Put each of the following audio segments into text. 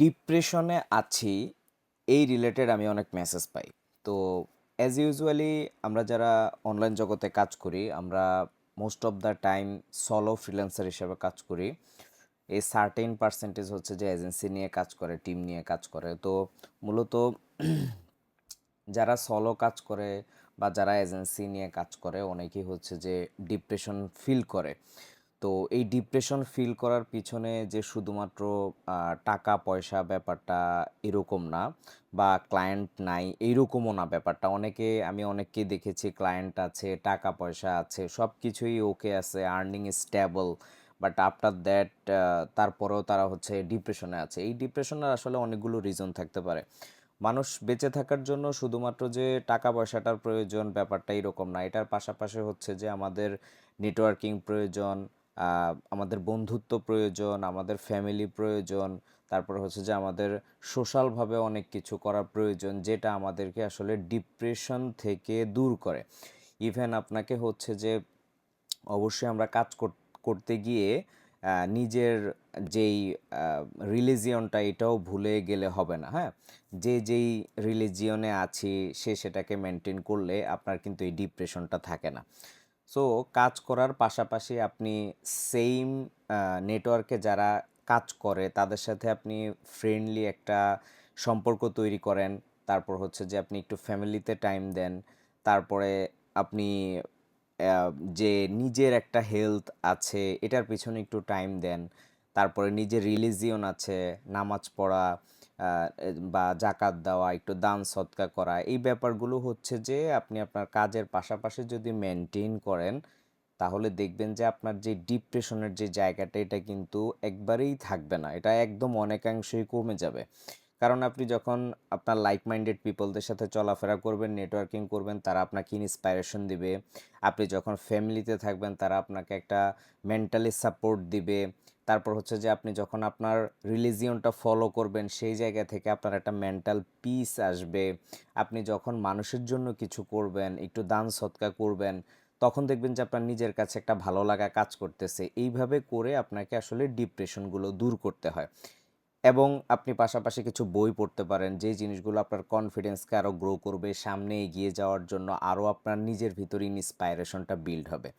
ডিপ্রেশনে আছি এই রিলেটেড আমি অনেক মেসেজ পাই। তো অ্যাজ ইউজুয়ালি আমরা যারা অনলাইন জগতে কাজ করি, আমরা most of the time solo freelancer হিসেবে কাজ করি। এই সার্টেন পার্সেন্টেজ হচ্ছে যে এজেন্সি নিয়ে কাজ করে, টিম নিয়ে কাজ করে। তো মূলত যারা সলো কাজ করে বা যারা এজেন্সি নিয়ে কাজ করে অনেকেই হচ্ছে যে ডিপ্রেশন ফিল করে। তো এই ডিপ্রেশন ফিল করার পিছনে যে শুধুমাত্র টাকা পয়সা ব্যাপারটা এরকম না, বা ক্লায়েন্ট নাই এইরকমও না ব্যাপারটা। আমি অনেককেই দেখেছি, ক্লায়েন্ট আছে, টাকা পয়সা আছে, সব কিছুই ওকে আছে, earning stable, but after that তারপরেও তারা হচ্ছে ডিপ্রেশনে আছে। এই ডিপ্রেশনের আসলে অনেকগুলো রিজন থাকতে পারে। মানুষ বেঁচে থাকার জন্য শুধুমাত্র যে টাকা পয়সাটার প্রয়োজন ব্যাপারটা এরকম না, এটার পাশাপাশি হচ্ছে যে আমাদের নেটওয়ার্কিং প্রয়োজন, আমাদের বন্ধুত্ব প্রয়োজন, আমাদের ফ্যামিলি প্রয়োজন, তারপর হচ্ছে যে আমাদের সোশ্যালভাবে অনেক কিছু করা প্রয়োজন, যেটা আমাদেরকে আসলে ডিপ্রেশন থেকে দূর করে। ইভেন আপনাকে হচ্ছে যে অবশ্যই আমরা কাজ করতে গিয়ে নিজের যেই রিলিজিয়নটা এটাও ভুলে গেলে হবে না, হ্যাঁ? যেই রিলিজিয়নে আছি সে সেটাকে মেনটেন করলে আপনার কিন্তু এই ডিপ্রেশনটা থাকে না। সো কাজ করার পাশাপাশি আপনি সেইম নেটওয়ার্কে যারা কাজ করে তাদের সাথে আপনি ফ্রেন্ডলি একটা সম্পর্ক তৈরি করেন। তারপর হচ্ছে যে আপনি একটু ফ্যামিলিতে টাইম দেন। তারপরে আপনি আহ, যে নিজের একটা হেলথ আছে এটার পিছনে একটু টাইম দেন। তারপরে নিজের রিলিজিয়ন আছে, নামাজ পড়া, বা জাকাত দেওয়া, একটু দান সৎকা করা, এই ব্যাপারগুলো হচ্ছে যে আপনি আপনার কাজের পাশাপাশি যদি মেনটেন করেন, তাহলে দেখবেন যে আপনার যে ডিপ্রেশনের যে জায়গাটা এটা কিন্তু একবারেই থাকবে না, এটা একদম অনেকাংশেই কমে যাবে। কারণ আপনি যখন আপনার লাইক মাইন্ডেড পিপলদের সাথে চলাফেরা করবেন, নেটওয়ার্কিং করবেন, তারা আপনাকে ইন্সপাইরেশন দিবে। আপনি যখন ফ্যামিলিতে থাকবেন তারা আপনাকে একটা মেন্টালি সাপোর্ট দিবে। তারপর হচ্ছে যে আপনি যখন আপনার রিলিজিয়নটা ফলো করবেন সেই জায়গা থেকে আপনার একটা মেন্টাল পিস আসবে। আপনি যখন মানুষের জন্য কিছু করবেন, একটু দান সৎকা করবেন, তখন দেখবেন যে আপনার নিজের কাছে একটা ভালো লাগা কাজ করতেছে। এইভাবে করে আপনাকে আসলে ডিপ্রেশনগুলো দূর করতে হয়। এবং আপনি পাশাপাশি কিছু বই পড়তে পারেন, যেই জিনিসগুলো আপনার কনফিডেন্সকে আরও গ্রো করবে, সামনে এগিয়ে যাওয়ার জন্য আরও আপনার নিজের ভিতরে ইন্সপাইরেশনটা বিল্ড হবে।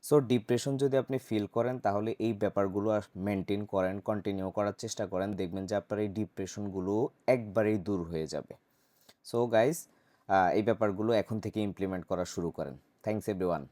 সো ডিপ্রেশন যদি আপনি ফিল করেন তাহলে এই ব্যাপারগুলো মেনটেন করেন, কন্টিনিউ করার চেষ্টা করেন, দেখবেন যে আপনার এই ডিপ্রেশনগুলো একবারেই দূর হয়ে যাবে। সো গাইস, এই ব্যাপারগুলো এখন থেকে ইমপ্লিমেন্ট করা শুরু করেন। Thanks everyone.